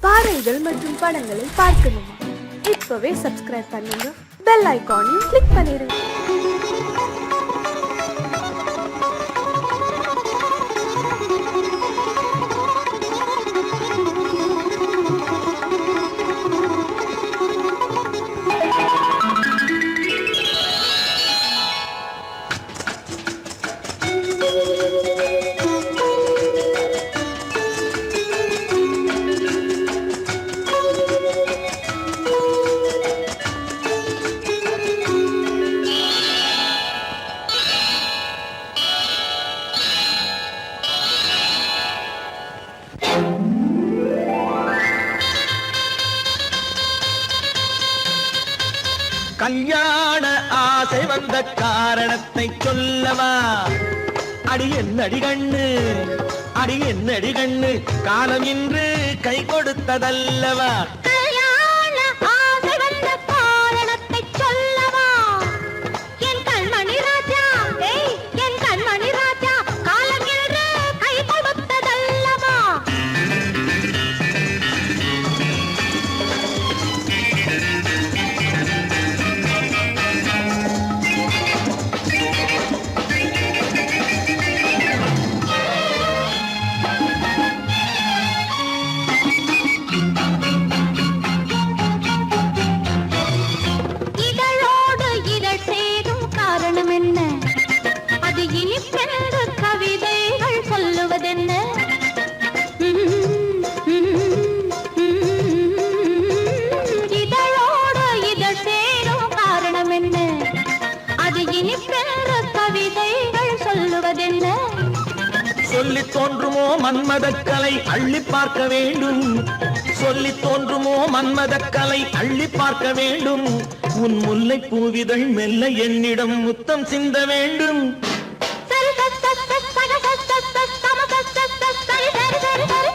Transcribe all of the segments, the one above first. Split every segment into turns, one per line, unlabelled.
பாடல்கள் மற்றும் படங்களை பார்க்கணுமா? இப்பவே சப்ஸ்கிரைப் பண்ணுங்க, பெல் ஐகானையும் கிளிக் பண்ணிருங்க.
கல்யாண ஆசை வந்த காரணத்தை சொல்லவா? அடி என்னடி கண்ணு, அடி என்னடி கண்ணு, காலம் இன்று கை கொடுத்ததல்லவா?
கல்யாண ஆசை வந்த காரணத்தை சொல்லவா? என் கண்மணி ராஜா, என் கண்மணி ராஜா, காலம் இன்று கை கொடுத்ததல்லவா?
சொல்லி தோன்றுமோ மன்மதக்கலை அள்ளி பார்க்க வேண்டும், சொல்லி தோன்றுமோ மன்மதக்கலை அள்ளி பார்க்க வேண்டும். உன் முல்லை பூவிதழ் மெல்ல என்னிடம் முத்தம் சிந்த வேண்டும்.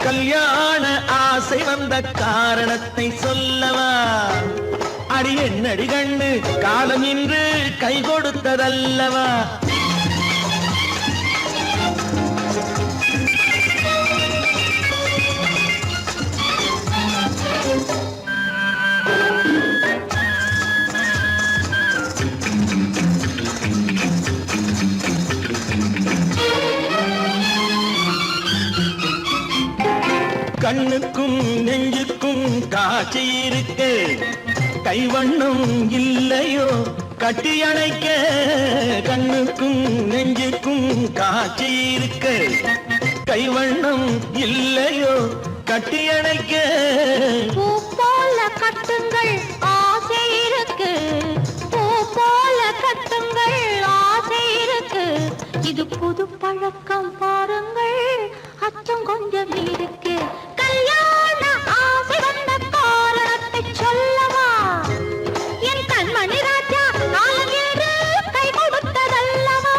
கல்யாண ஆசை வந்த காரணத்தை சொல்லவா? அடி என்னடி கண்ணு, காலம் இன்று கை கொடுத்ததல்லவா? கண்ணுக்கும் நெஞ்சுக்கும் காட்சி இருக்க, கைவண்ணம் இல்லையோ கட்டி அணைக்க? கண்ணுக்கும் நெஞ்சுக்கும் காட்சி இருக்க, கைவண்ணம் இல்லையோ கட்டி அணைக்க?
பூ போல கட்டுங்கள் ஆசை இருக்கு, பூ போல கட்டுங்கள் ஆசை இருக்கு. இது புது பழக்கம் பாருங்கள், அச்சம் கொஞ்சம் இருக்கு. கல்யாண ஆசை வந்த காரணத்தை சொல்லவா? என் கண்மணி ராஜா, காலம் இன்று கை கொடுத்ததல்லவா?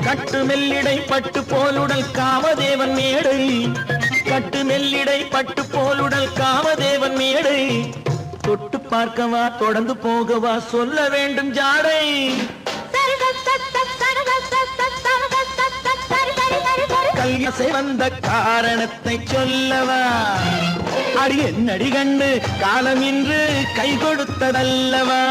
கட்டு மெல்லிடை பட்டு போலுடல் காமதேவன் மேடை, கட்டு மெல்லிடை பட்டு போலுடல் காமதேவன் மேடை. தொட்டு பார்க்கவா தொடர்ந்து போகவா சொல்ல வேண்டும் ஜாடை. கல்யாசை வந்த காரணத்தை சொல்லவா? அடி என்னடி கண்ணு, காலம் இன்று கை கொடுத்ததல்லவா?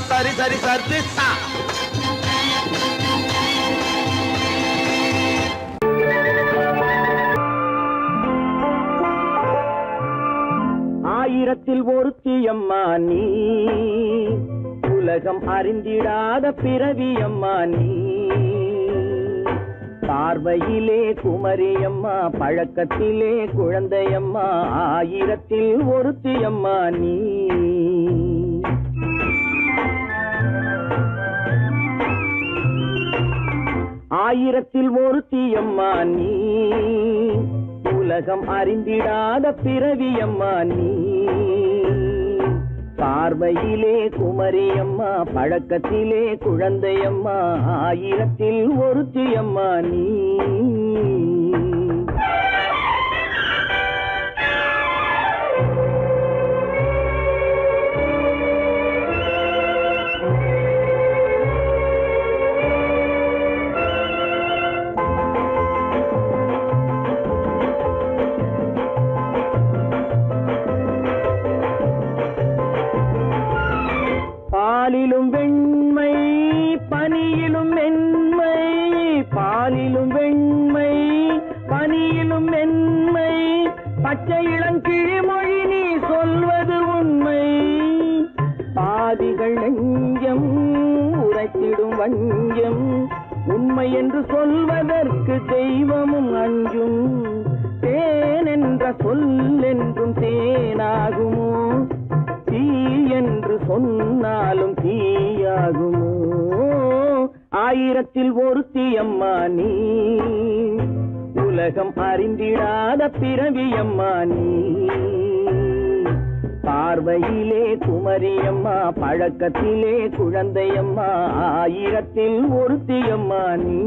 சரி சரி சரி. ஆயிரத்தில் ஒருத்தி அம்மா நீ,
உலகம் அறிந்திடாத பிறவியம்மா நீ. பார்வையிலே குமரியம்மா, பழக்கத்திலே குழந்தையம்மா, ஆயிரத்தில் ஒருத்தியம்மா நீ. ஆயிரத்தில் ஒருத்தியம்மா நீ. உலகம் அறிந்திடாத பிறவியம்மா நீ. பார்வையிலே குமரியம்மா, பழக்கத்திலே குழந்தையம்மா, ஆயிரத்தில் ஒருத்தியம்மா நீ. பாலிலும் வெண்மை பனியிலும் மென்மை, பாலிலும் வெண்மை பனியிலும் மென்மை, பச்சை இளங்கிழிமொழி நீ சொல்வது உண்மை. பாதிகள் நெஞ்சம் உரைத்திடும் வஞ்சம், உண்மை என்று சொல்வதற்கு தெய்வமும் அஞ்சும். தேன் என்ற சொல் என்றும் தேனாகுமோ, தீ என்று சொன்னாலும் தீயாகுமோ. ஆயிரத்தில் ஒருத்தியம்மா நீ. உலகம் அறிந்திடாத பிறவியம்மா நீ. பார்வையிலே குமரியம்மா, பழக்கத்திலே குழந்தையம்மா, ஆயிரத்தில் ஒருத்தியம்மா நீ.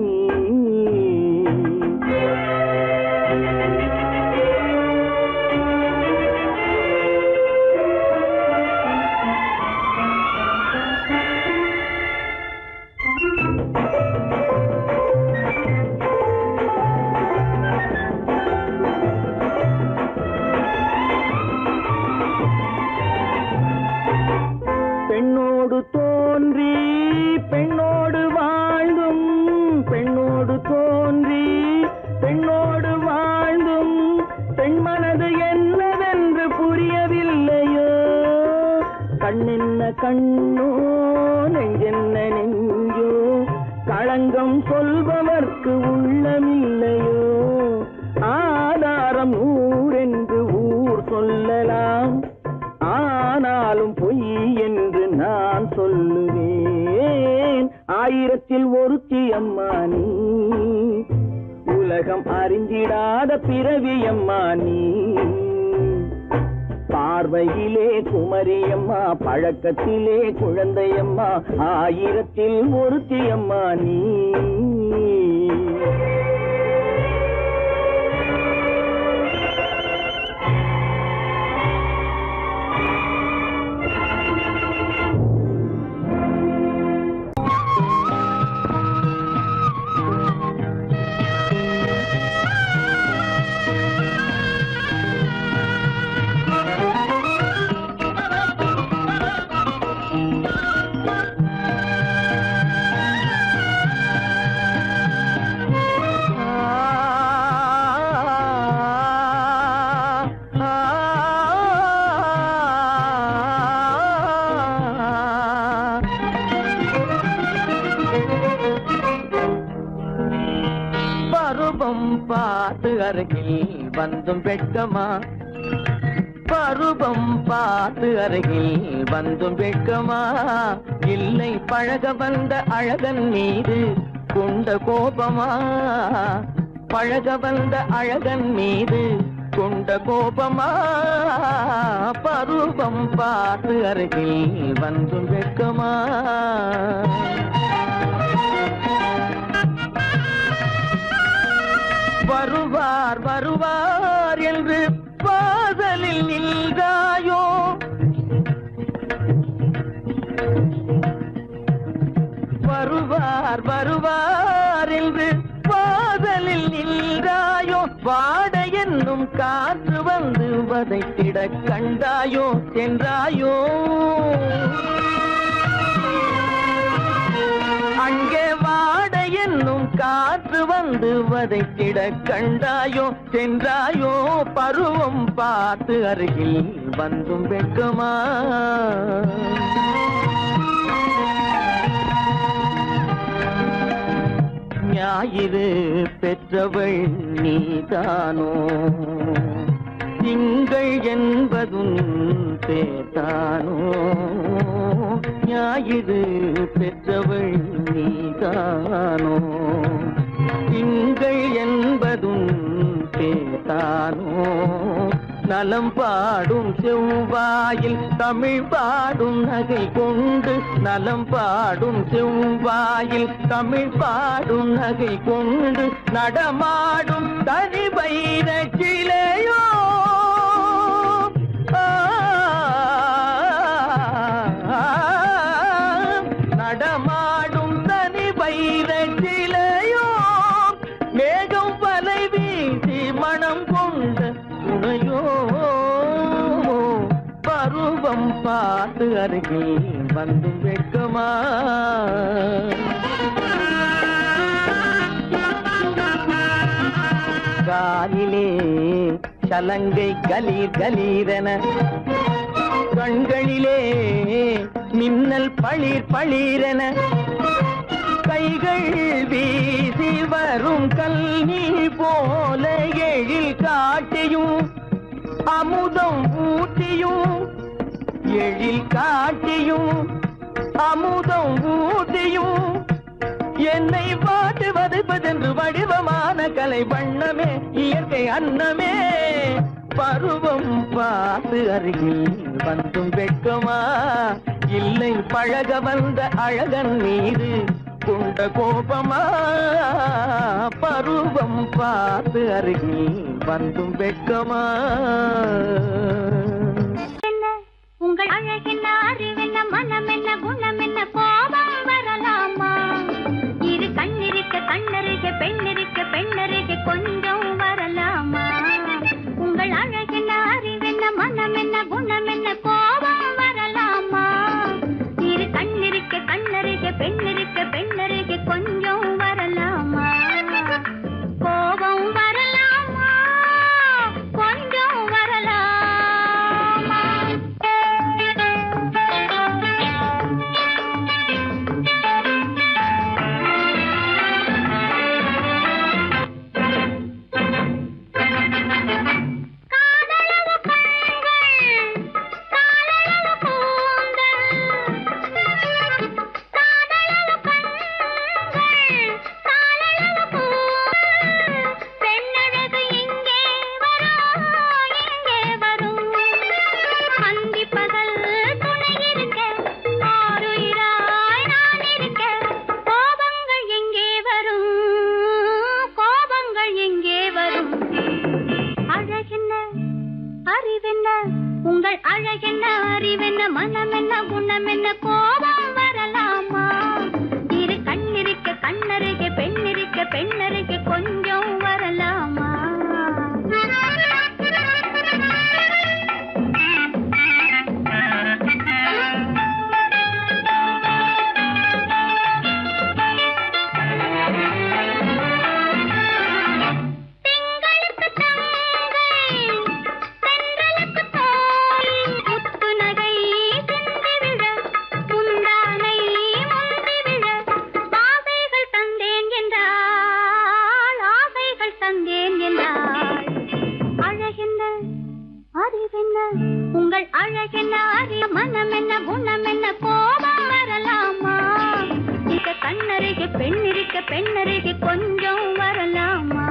பெண்ணோடு தோன்றி பெண்ணோடு வாழ்ந்தும், பெண்ணோடு தோன்றி பெண்ணோடு வாழ்ந்தும், பெண் மனது என்னவென்று புரியவில்லையோ. கண்ணென்ன கண்ணோ, நெஞ்சென்ன நெஞ்சோ, களங்கம் சொல்பவர்க்கு உள்ளமில்லையோ. ஆதாரம் ஊரென்று ஊர் சொல்லலாம், ஆனாலும் பொய் என்று நான் சொல்லுவேன். ஆயிரத்தில் ஒருத்தியம்மா நீ. உலகம் அறிந்திடாத பிறவியம்மா நீ. பார்வையிலே குமரியம்மா, பழக்கத்திலே குழந்தையம்மா, ஆயிரத்தில் ஒருத்தியம்மா நீ.
பார்த்து அருகில் வந்தும் வெட்கமா, பருவம் பார்த்து அருகில் வந்தும் வெட்கமா, இல்லை பழக வந்த அழகன் மீது கொண்ட கோபமா, பழக வந்த அழகன் மீது கொண்ட கோபமா, பருவம் பார்த்து அருகில் வந்தும் வெட்கமா. வருவார் வருவார் என்று வாசலில் நின்றாயோ, வருவார் வருவார் என்று வாசலில் நின்றாயோ, வாட என்னும் காற்று வந்து வதைத்திட கண்டாயோ சென்றாயோ. அங்கே வாட என்னும் காற்று வந்து வதைத்திட கண்டாயோ சென்றாயோ, பருவம் பார்த்து அருகில் வந்தும் வெட்கமா. ஞாயிறு பெற்றவள் நீதானோ திங்கள் என்பதும் பேத்தானோ ஞாயிறு பெற்றவள் நீதானோ திங்கள் என்பதும் பேத்தானோ நலம் பாடும் செவ்வாயில் தமிழ் பாடும் நகை கொண்டு நலம் பாடும் செவ்வாயில் தமிழ் பாடும் நகை கொண்டு நடமாடும் தனி வைர சிலையோ நடமாடும் தனி வைர சிலையோ மேகம் வலை வீசி மனம் கொண்ட துணையோ பருவம் பார்த்து அருகில் வந்தும் வெட்கமா காலிலே சலங்கை கலீர் கலீரென கண்களிலே மின்னல் பளிர் பளிரென கைகள் வீசி வரும் கல்வி போல எழில் காட்டியும் அமுதம் ஊட்டியும் எழில் காட்டியும் அமுதம் ஊட்டியும் என்னை பாட்டு வதைப்பதென்று வடிவமான கலை வண்ணமே இயற்கை அன்னமே பருவம் பார்த்து அருகில் வந்தும் வெட்கமா இல்லை பழக வந்த அழகன் மீது கொண்ட கோபமா பருவம் பார்த்து அருகில் வந்தும் வெட்கமா
உங்கள் அழகென்ன அறிவென்ன மனம் என்ன குணம் என்ன கோபம் வரலாமா இரு கண்ணிருக்க கண்ணருக பெண்ணிருக்க பெண்ணருக கொஞ்சம் வரலாமா உங்கள் அழகென்ன அறிவென்ன மனம் என்ன குணம் என்ன கோபம் வரலாமா இரு கண்ணிருக்க கண்ணருக பெண்ணிருக்க பெண்ணருக கொஞ்சம் வரலாமா கோபம் வரலாமா கொஞ்சம் வரலாமா உங்கள் அழகென்ன அறிவென்ன மனம் என்ன குணம் என்ன கோபம் வரலாமா இரு கண்ணிருக்க கண்ணருக பெண்ணிருக்க பெண்ணருக கொஞ்சம் வரலாமா உங்கள் அழகென்ன அறிய மனம் என்ன குணம் என்ன கோபம் வரலாமா இத கண்ணருக பெண்ணிருக்க பெண்ணருக கொஞ்சம் வரலாமா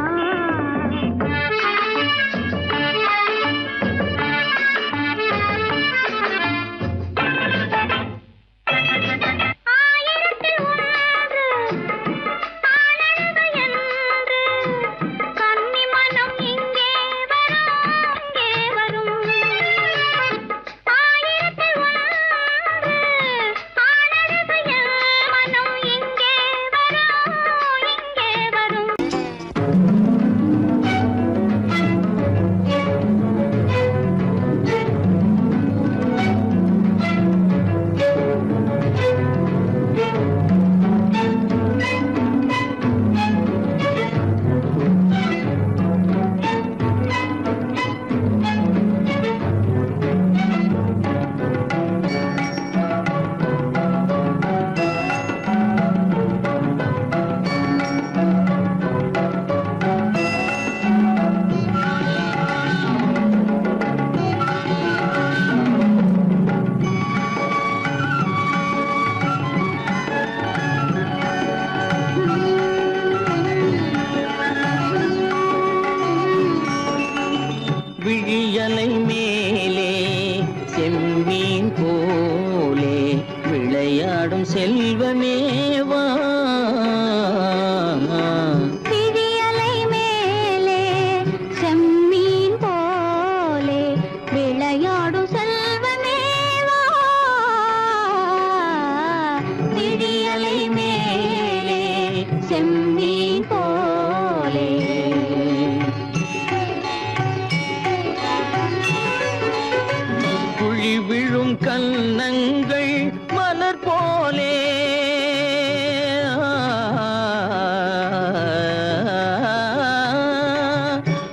செல்வமேவா
விழியலை மேலே செம்மீன் போலே விளையாடும் செல்வமேவா விழியலை மேலே செம்மீன் போலே
குழி விழும் கன்னங்கள் மலர் போலே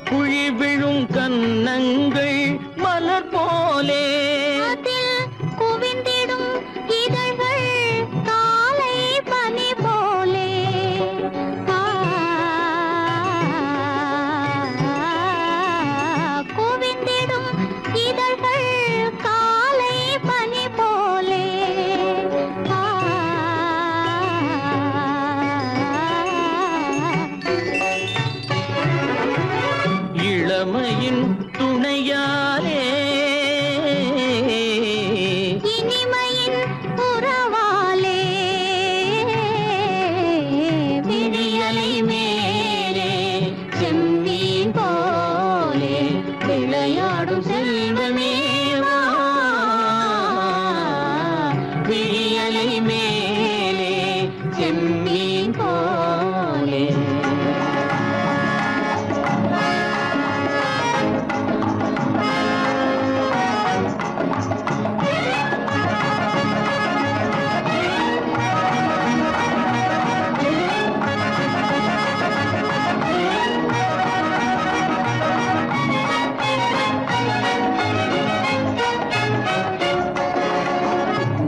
குழி விழும் கன்னங்கள் மலர் போலே
அதில் குவிந்திடும் இதழ்கள் காலை பனி போலே குவிந்திடும் இதழ்கள் காலை பனி போலே
இளமையின் துணையாலே
இனிமையின் உறவாலே விழியலை மேலே செம்மீன் போலே விளையாடும் செல்வமேவா
விழியலை மேலே செம்மீன் போலே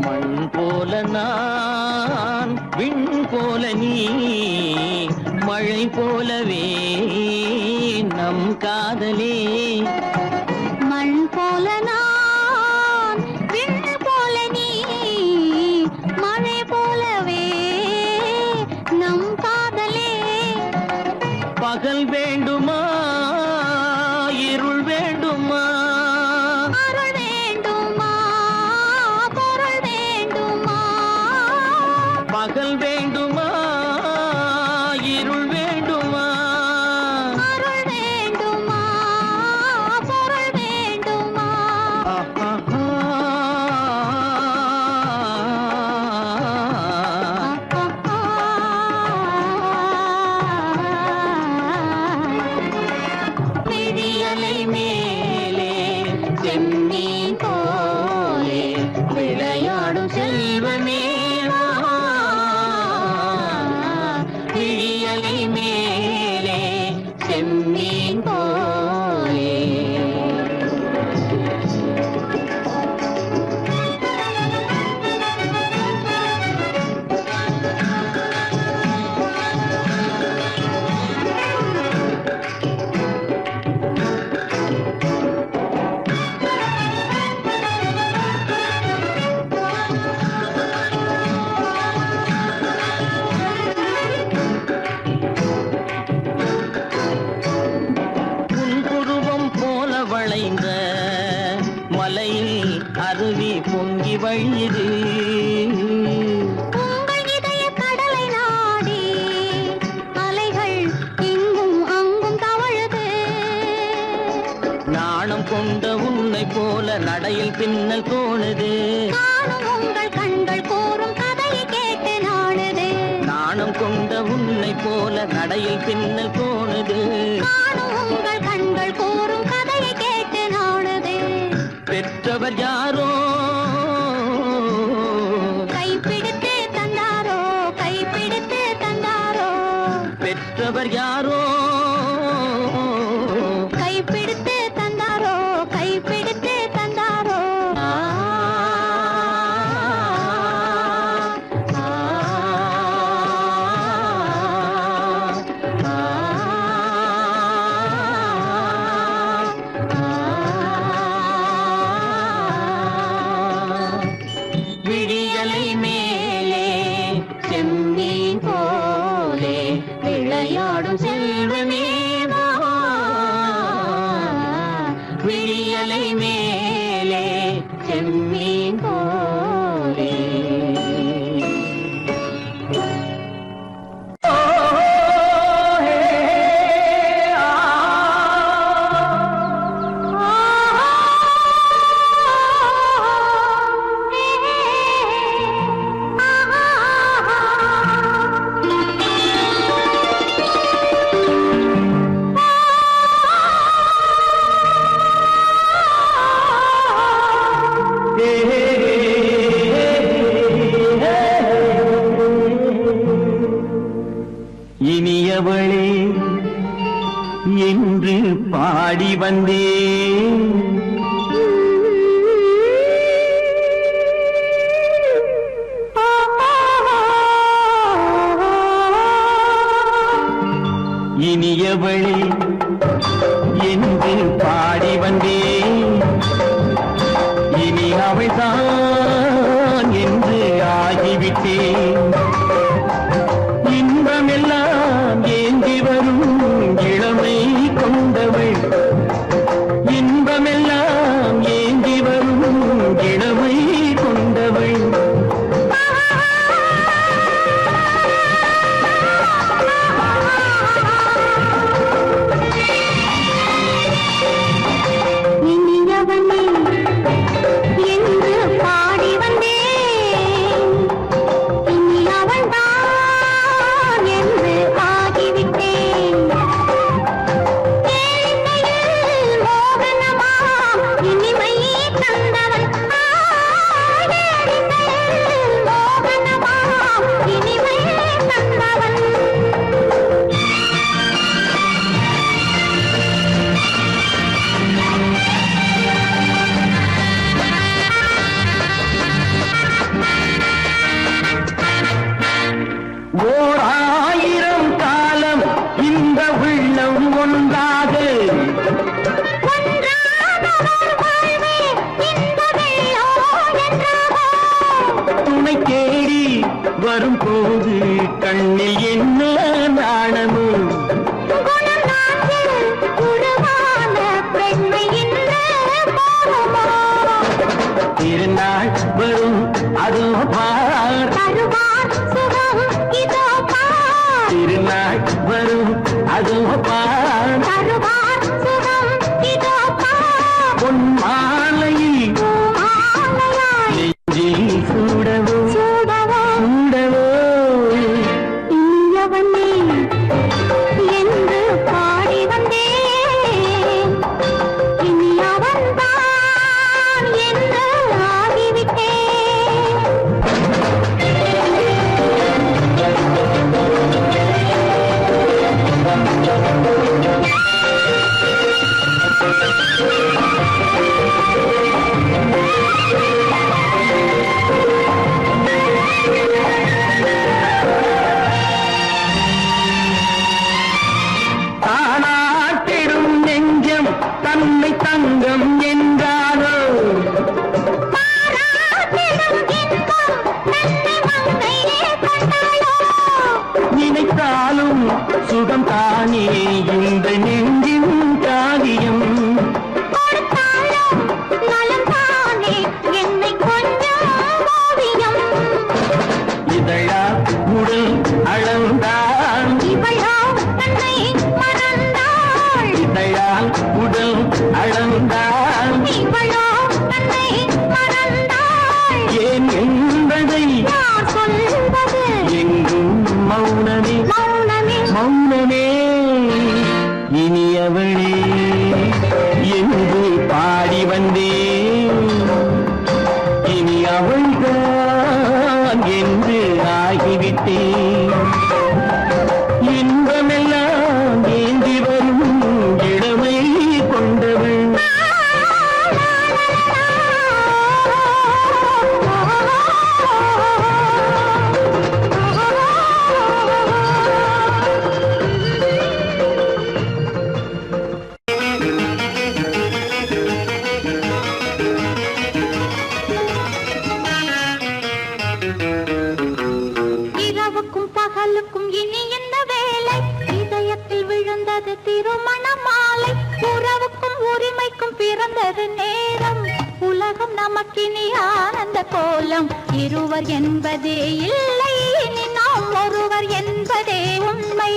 மண் போல நான் விண் போல நீ மழை போலவே நம் காதலே
மண் போல நான் விண் போல நீ மழை போலவே நம் காதலே
பகல் வேண்டுமா இருள் வேண்டுமா
அருள் வேண்டுமா பொருள் வேண்டுமா
பகல் வேண்டுமா இருள் வேண்டுமா
அருள் வேண்டுமா பொருள் வேண்டுமா
விழியலை மேலே செம்மீன் போலே விளையாடும் செல்வமேவா விழியலை மேலே செம்மீன் போலே புன்புருவம் போல வளைந்த மலையில் அருவி பொங்கி வழியுது
உங்கள் இதய கடலை நாடி அலைகள் இங்கும் அங்கும் தவழுது
நாணம் கொண்ட உன்னை போல நடையில் பின்னல் தோணுது
காணும் உங்கள் கண்கள் கூறும் கதையை கேட்டு நாடுது
நாணம் கொண்ட உன்னை போல நடையில் பின்னல் தோணுது
காணும் உங்கள் கண்கள் கூறும் கதையை கேட்டு நாடுது
பெற்றவர் யாரோ
கைப்பிடித்து தந்தாரோ கைப்பிடித்து தந்தாரோ
பெற்றவர் யாரோ
கைப்பிடித்து தந்தாரோ கைப்பிடித்து தந்தாரோ
விழியலை மேலே செம்மீன் போலே விளையாடும் செல்வமேவா
இனியவளே என்று பாடி வந்தேன். இனியவளே என்று பாடி வந்தேன். இனி அவள்தான் என்று ஆகிவிட்டேன். இன்பமெல்லாம் ஏந்தி வரும் இளமை கொண்டவள். இன்பமெல்லாம் ஏந்தி வரும் இளமை கொண்டவள்.
இனியவனே என்று பாடி வந்தேன். இனி அவள்தான் என்று ஆகிவிட்டேன். கேளிக்கையில் மோகனமா இனிமை தந்தவன். கேளிக்கையில் மோகனமா இனிமை தந்தவன்.
ஓர் ஆயிரம் காலம் இந்த உள்ளம் ஒன்றாக துணை தேடி வரும்போது கண்ணில் என்ன நாணமும். திருநாள் வரும் அதோ பார். திருநாள் வரும் அதோ பார். பொன் மாலையில் நெஞ்சில் சூடவோ சூடவோ.
இனியவனே என்று பாடி வந்தேன். இனி அவன்தான் என்று ஆகிவிட்டேன்.
தானாட்டிடும் நெஞ்சம் தன்னை தங்கம் என்றாரோ. நினைத்தாலும் சுகம் தானே இந்த நெஞ்சின் காரியம். இதழா உடல் அளந்தான். இதழால் உடல் அளந்தான். ஏன் என்பதை எங்கும் மௌனமே மௌனமே. இனியவளே என்று பாடி வந்தேன். இனி அவள்தான் என்று ஆகிவிட்டேன். இன்பமெல்லாம் ஏந்தி வரும் இளமை கொண்டவள்.
இரவுக்கும் பகலுக்கும் இனி என்ன வேலை? இதயத்தில் விழுந்தது திருமண மாலை. உறவுக்கும் உரிமைக்கும் பிறந்தது நேரம். உலகம் நமக்கினி ஆனந்த கோலம். இருவர் என்பதே இல்லை, இனி நாம் ஒருவர் என்பதே உண்மை.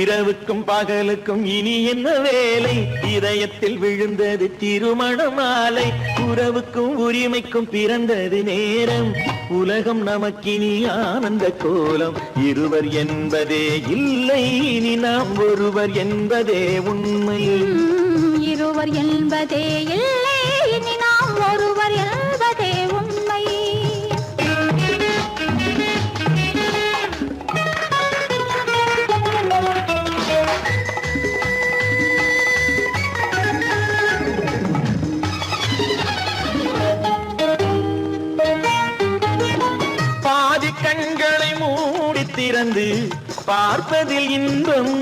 இரவுக்கும் பகலுக்கும் இனி என்ன வேலை? இதயத்தில் விழுந்தது திருமண மாலை. உறவுக்கும் உரிமைக்கும் பிறந்தது நேரம். உலகம் நமக்கினி ஆனந்த கோலம். இருவர் என்பதே இல்லை, இனி நாம் ஒருவர் என்பதே உண்மை.
இருவர் என்பதே இல்லை, இனி நாம் ஒருவர் என்பதே உண்மை.
கண்களை மூடி திறந்து பார்ப்பதில் இன்பம்,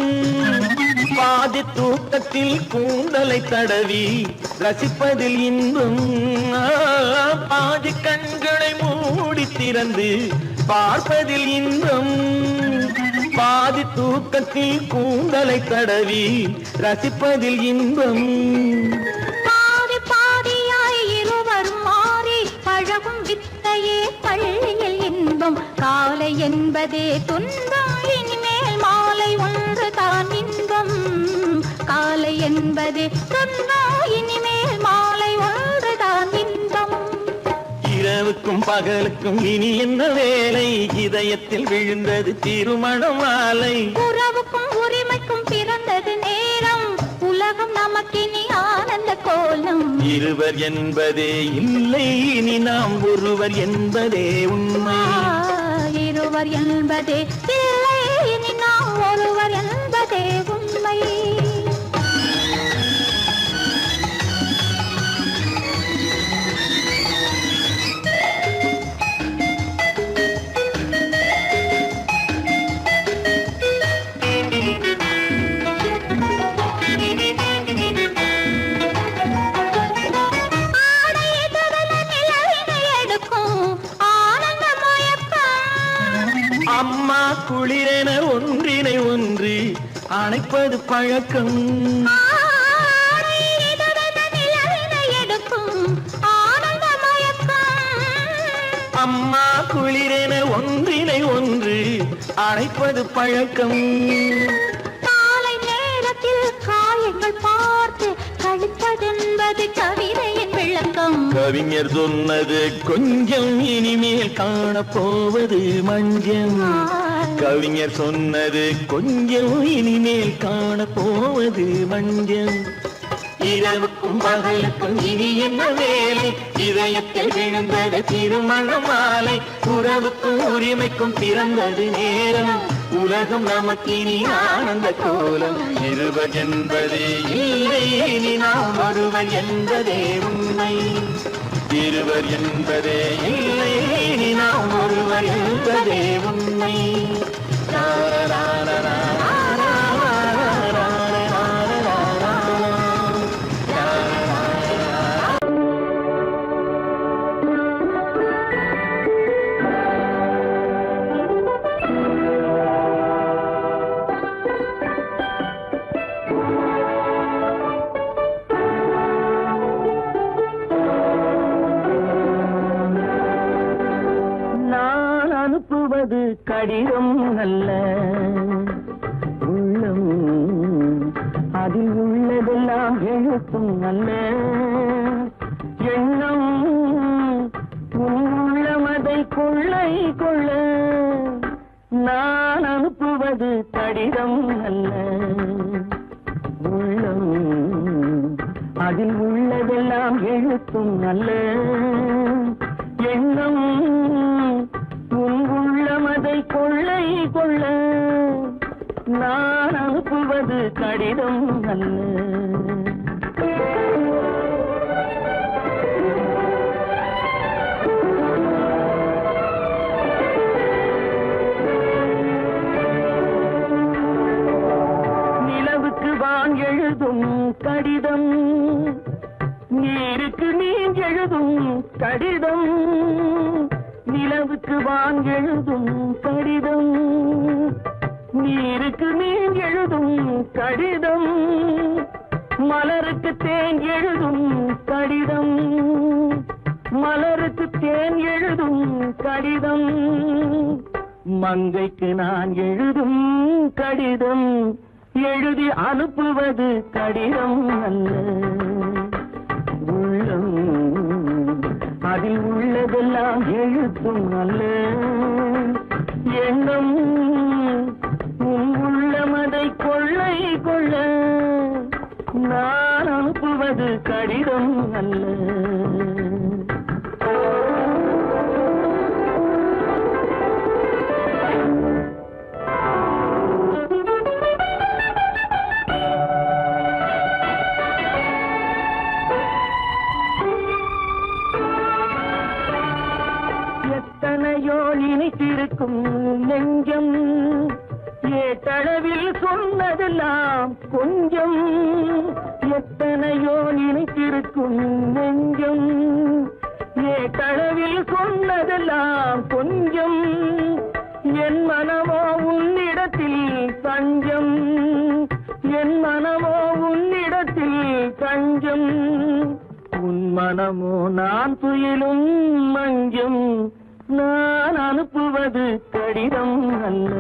பாதி தூக்கத்தில் கூந்தலை தடவி ரசிப்பதில் இன்பம். பாதி கண்களை மூடி திறந்து பார்ப்பதில் இன்பம், பாதி தூக்கத்தில் கூந்தலை தடவி ரசிப்பதில் இன்பம்.
பாதி பாதியாய் இருவரும் மாறி பழகும் வித்தையே பள்ளியில் இன்பம். காலை என்பதே துன்பம், இனிமேல் மாலை ஒன்று தான் இன்பம். காலை என்பதே துன்பம், இனிமேல் மாலை ஒன்று தான் இன்பம்.
இரவுக்கும் பகலுக்கும் இனி என்ன வேலை, இதயத்தில் விழுந்தது திருமண மாலை.
உறவுக்கும் உரிமைக்கும் பிறந்தது நேரம், உலகம் நமக்கினி ஆனந்த கோலம்.
இருவர் என்பதே இல்லை, இனி நாம் ஒருவர் என்பதே உண்மை.
இருவர் என்பதே இல்லை, இனி நாம் ஒருவர் என்பதே உண்மை.
அம்மா குளிரென ஒன்றினை ஒன்று அணைப்பது பழக்கம். அம்மா குளிரென ஒன்றினை ஒன்று அணைப்பது பழக்கம்.
காலை நேரத்தில் காயங்கள் பார்த்து கழிப்பதென்பது கவிதையின் விளக்கம்.
கவிஞர் சொன்னது கொஞ்சம், இனிமேல் காணப்போவது மஞ்சள். கவிஞர் சொன்னது கொஞ்சம், இனிமேல் காணப்போவது மஞ்சள். இரவுக்கும் பகலுக்கும் இனி என்ன வேலை, இதயத்தில் விழுந்தது திருமண மாலை. உறவுக்கும் உரிமைக்கும் பிறந்தது நேரம், உலகம் நமக்கினி ஆனந்த கோலம். இருவர் என்பதே இல்லை, இனி நாம் ஒருவர் என்பதே உண்மை. இருவர் என்பதே இல்லை, இனி நாம் ஒருவர் என்பதே உண்மை.
அனுப்புவது கடிதம் அல்ல, உள்ளம் அதில் உள்ளதெல்லாம் எழுத்தும் அல்ல. எண்ணம் உள்ளமதை கொள்ளை கொள்ள. நான் அனுப்புவது கடிதம் அல்ல, உள்ளம் அதில் உள்ளதெல்லாம் எழுத்தும் அல்ல. எண்ணம் உள்ளமதை கொள்ளை கொள்ள. நான் அனுப்புவது கடிதம் அல்ல. நிலவுக்கு வான் எழுதும் கடிதம், நீருக்கு நீர் எழுதும் கடிதம். நிலவுக்கு வான் எழுதும் கடிதம், நீருக்கு நீர் எழுதும் கடிதம். மலருக்கு தேன் எழுதும் கடிதம், மலருக்கு தேன் எழுதும் கடிதம். மங்கைக்கு நான் எழுதும் கடிதம், எழுதி அனுப்புவது கடிதம் அல்ல. உள்ளம் அதில் உள்ளதெல்லாம் எழுத்தும் அல்ல. எண்ணம் உள்ளமதை கொள்ளை கொள்ள. நான் அனுப்புவது கடிதம் அல்ல. எத்தனையோ இனித்திருக்கும் நெஞ்சம் ஏட்டளவில் சொன்னதெல்லாம் கொஞ்சம் எத்தனையோ நினைத்திருக்கும் நெஞ்சம் ஏட்டளவில் சொன்னதெல்லாம் கொஞ்சம் என் மனமோ உன்னிடத்தில் தஞ்சம் என் மனமோ உன்னிடத்தில் தஞ்சம் உன் மனமோ நான் துயிலும் மஞ்சம் நான் அனுப்புவது கடிதம் அல்ல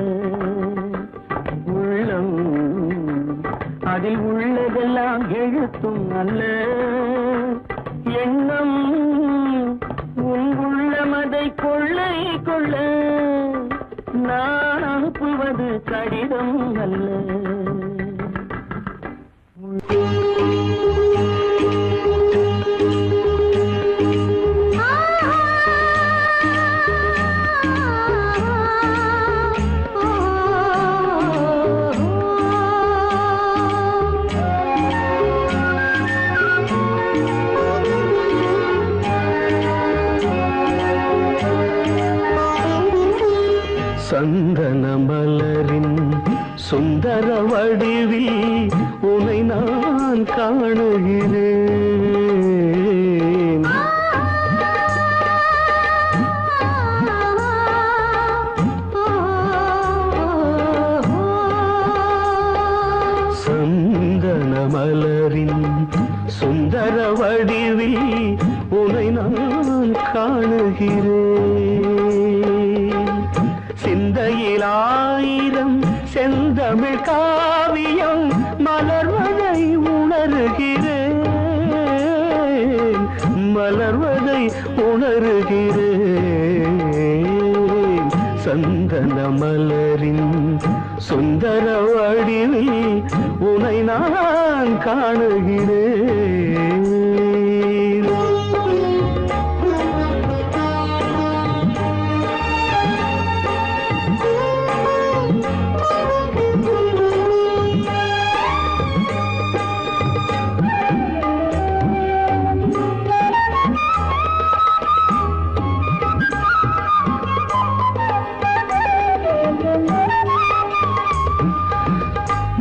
உள்ளம் அதில் உள்ளதெல்லாம் எழுத்தும் அல்ல எண்ணம் உன் உள்ளமதை கொள்ளை கொள்ள நான் அனுப்புவது கடிதம் அல்ல சந்தன மலரின் சுந்தர வடிவில் உன்னை நான் காணுகிறேன் சந்தன மலரின் சுந்தர வடிவில் உன்னை நான் காணுகிறேன் சிந்தையில் ஆயிரம் செந்தமிழ் காவியம் மலர்வதை உணர்கிறேன் மலர்வதை உணர்கிறேன் சந்தன மலரின் சுந்தர வடிவில் உன்னை நான் காணுகிறேன்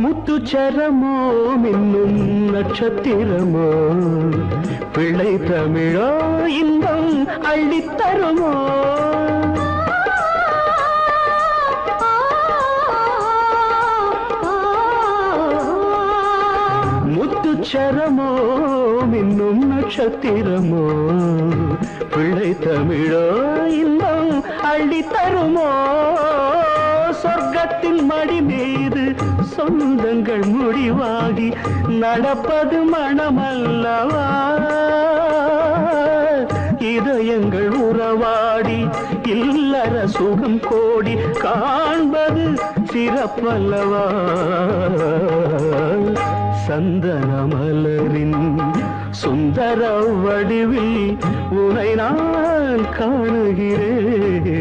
முத்துச்சரமோ மின்னும் நட்சத்திரமோ பிள்ளை தமிழோ இன்பம் அள்ளித்தருமோ முத்துச்சரமோ மின்னும் நட்சத்திரமோ பிள்ளை தமிழோ இன்பம் அள்ளித்தருமோ சொர்க்கத்தின் மடி மீது சொந்தங்கள் முடிவாகி நடப்பது மனமல்லவா இதயங்கள் உறவாடி இல்லற சுகம் கோடி காண்பது சிறப்பல்லவா சந்தன மலரின் சுந்தர வடிவில் உன்னை நான் காணுகிறேன்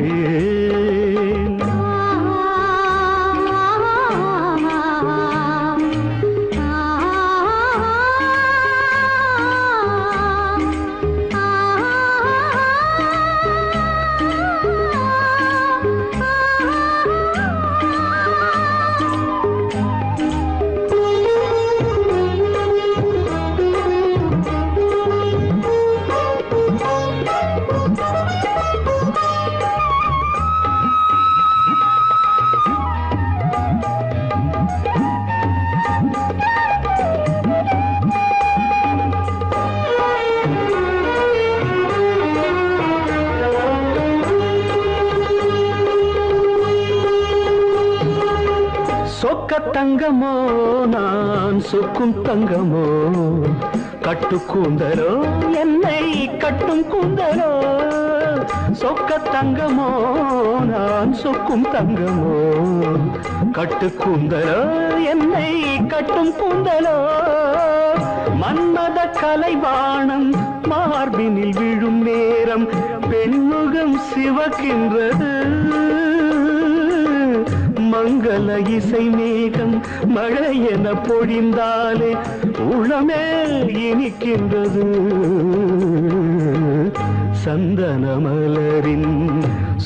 சொக்க தங்கமோ நான் சொக்கும் தங்கமோ கட்டு கூந்தலோ என்னை கட்டும் கூந்தலோ சொக்க தங்கமோ நான் சொக்கும் தங்கமோ கட்டு கூந்தலோ என்னை கட்டும் கூந்தலோ மன்மத கலைவாணம் மார்பினில் விழும் நேரம் பெண்முகம் சிவக்கின்றது மங்கள இசை மேகம் மழை என பொழிந்தாலே உளமே இனிக்கின்றது சந்தன மலரின்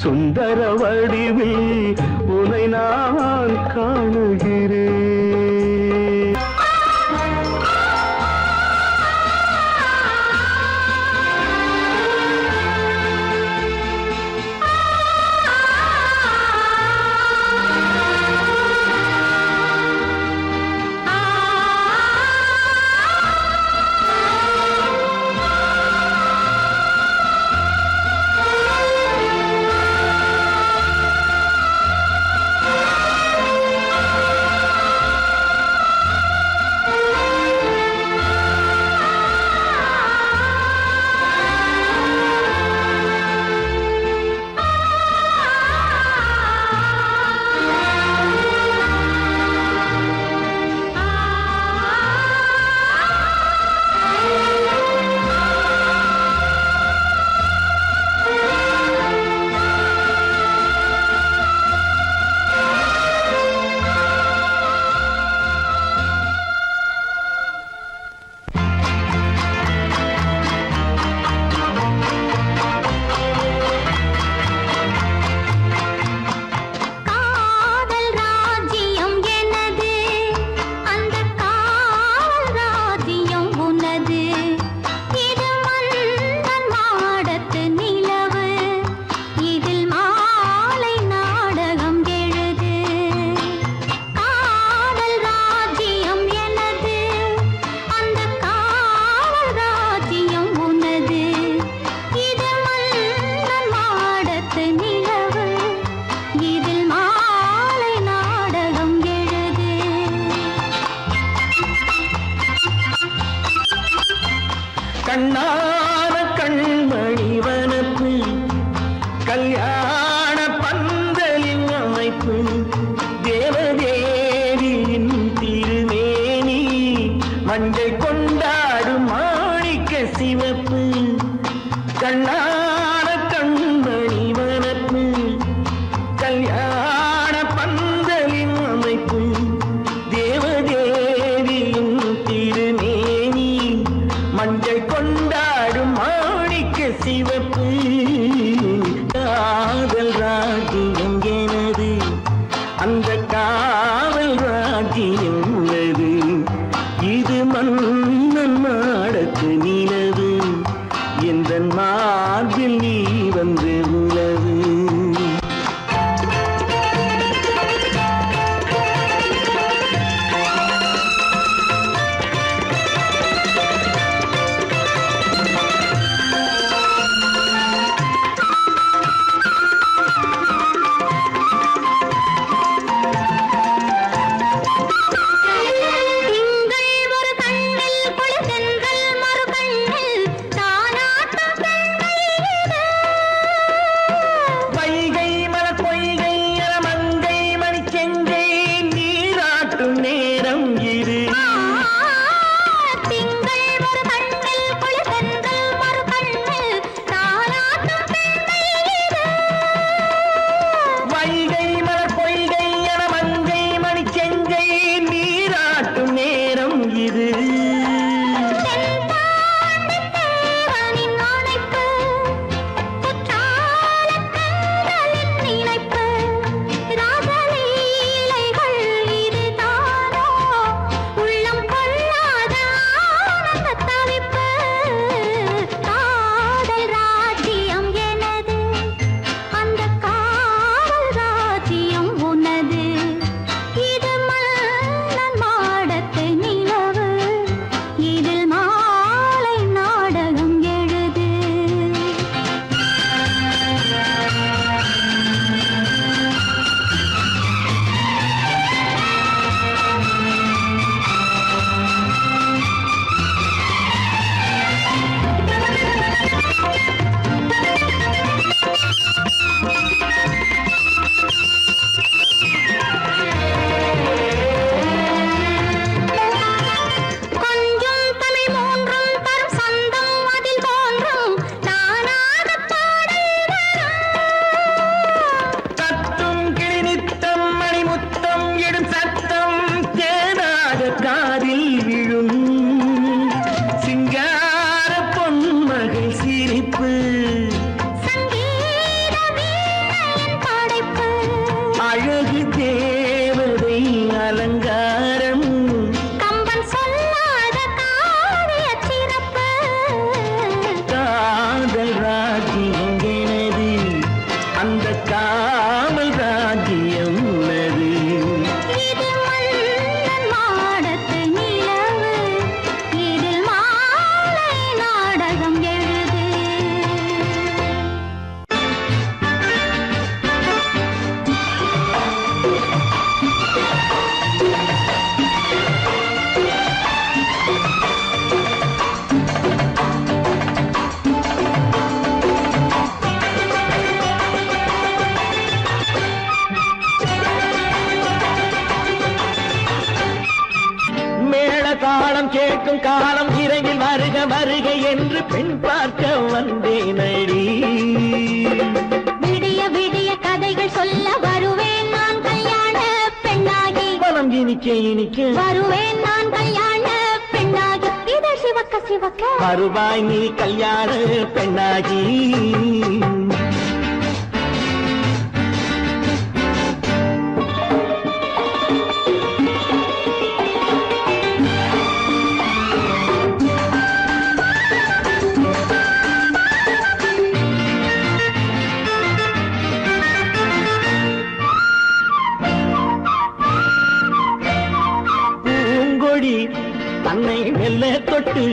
சுந்தர வடிவில் உனை நான் காணுகிறேன்.
கண்ணான கண்மணி வனப்பு கல்யாண பந்தலின் அமைப்பு தேவதேவியின் திருமேனி மஞ்சள் கொண்டாடும் மாணிக்க சிவப்பு. கண்ணான கண்மணி வனப்பு கல்யாண பந்தலின் அமைப்பு தேவதேவியின் திருமேனி மஞ்சள் கொண்டாடும் மாணிக்க சிவப்பு. காதல் ராஜ்யம் எனது அந்த காவல் ராஜ்யம் உள்ளது. இது மன்னன் நாடத்து நிலவு எந்த மார்பில் நீ வந்து உலவு. அழகு தேவதை அலங்காரம்
கம்பன் சொல்லாத காவிய சிறப்பு
காதல் ராஜ்யம் எனது அந்த காமல் ராஜ்யம் உள்ளது
இது மன்னன் மாடத்து நிலவு இதில் மாலை நாடகம் எழுது
மேள தாளம் கேட்கும் காலம் விரைவில் வருக வருக என்று பெண் பார்க்க வந்தேனடி
விடிய விடிய கதைகள் சொல்ல வருவேன் நான் கல்யாண பெண்ணாகி
மனம் இனிக்க இனிக்க
வருவேன் நான் கல்யாண பெண்ணாகி இதழ் சிவக்க சிவக்க
வருவாய் நீ கல்யாண பெண்ணாகி பூங்கொடி தன்னை மெல்ல தொட்டு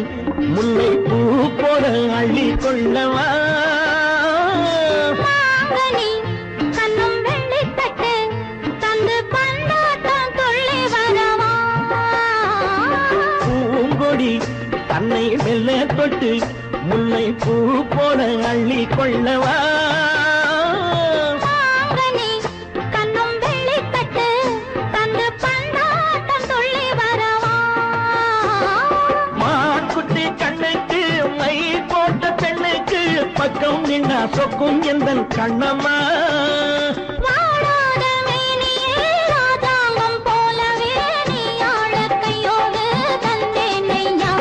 முல்லை பூ போல அள்ளி கொள்ளவா
மாங்கனி கண்ணும் வெள்ளித்தட்டு தந்து பந்தாட்டம் துள்ளி வரவா
பூங்கொடி தன்னை மெல்ல தொட்டு முல்லை பூ போல அள்ளி கொள்ளவா
மாங்கனி கண்ணும் வெள்ளித்தட்டு தந்து பந்தாட்டம் துள்ளி வரவா
மாக்குட்டி கண்ணுக்கு மை போட்ட பெண்ணுக்கு பக்கம் நின்னா சொக்கும் எந்தன் கண்ணம்மா
வாழாத மேனியே ராஜாங்கம் போலவே நீ ஆழ கையோடு தந்தேன் நெய்யா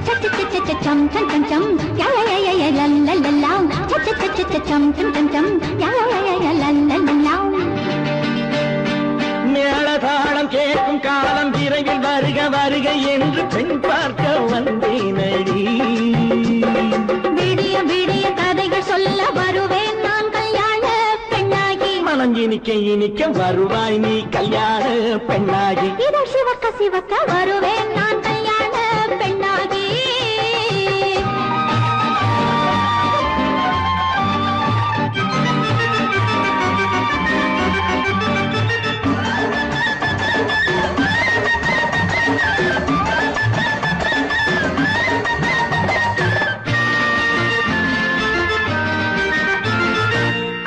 சச்ச சச்ச சச்சம் சம் சம் சம் யா யா யா யா லல்லல்லா சச்ச சச்ச சச்சம் சம் சம் சம் யா யா யா யா லல்லல்லா
மேளதாளம் கேட்கும் காலம் விரைவில் வருக வருக என்று பெண் பார்க்க வந்தேனடி
விடிய விடிய கதைகள் சொல்ல வருவேன் நான் கல்யாண பெண்ணாகி
மனம் இனிக்க இனிக்க வருவாய் நீ கல்யாண பெண்ணாகி
இதழ் சிவக்க சிவக்க வருவேன் நான் கல்யாண பெண்ணாகி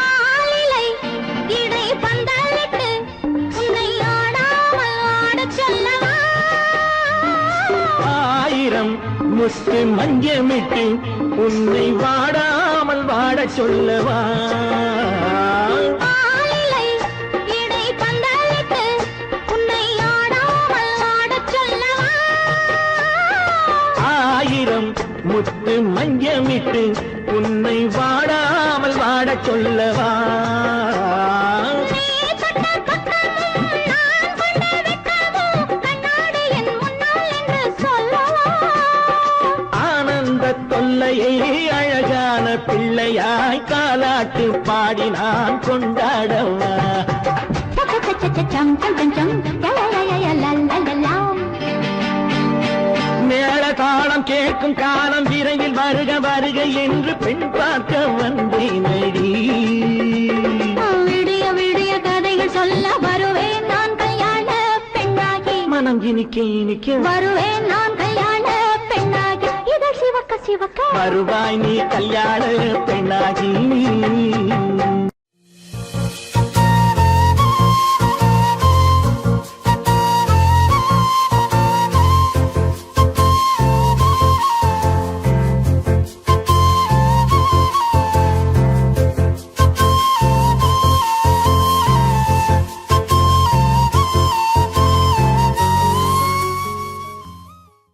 ஆலிலை இடை பந்தலிட்டு உன்னை ஆடாமல் ஆடச் சொல்லவா
ஆயிரம் முத்து மஞ்சமிட்டு உன்னை வாடாமல் வாடச் சொல்லவா
ஆலிலை இடை பந்தலிட்டு உன்னை ஆடாமல் ஆடச் சொல்லவா
ஆயிரம் முத்து மஞ்சமிட்டு உன்னை வாடாமல் வாடச் சொல்லவா
நீ தொட்ட பக்கமும் நான் கொண்ட வெட்கமும் கண்ணாடி என் முன்னால் என்று சொல்லவா
ஆனந்த தொல்லையை அழகான பிள்ளையாய் காலாட்டு பாடி நான் கொண்டாடவா
சம் சம் சம் சம் யா யா யா யா லல்லல்லா
மேள தாளம் கேட்கும் காலம் விரைவில் வருக வருக என்று பெண் பார்க்க வந்தேனடி
விடிய விடிய கதைகள் சொல்ல வருவேன் நான் கல்யாண பெண்ணாகி
மனம் இனிக்க இனிக்க
வருவேன் நான் கல்யாண பெண்ணாகி இதழ் சிவக்க சிவக்க
வருவாய் நீ கல்யாண பெண்ணாகி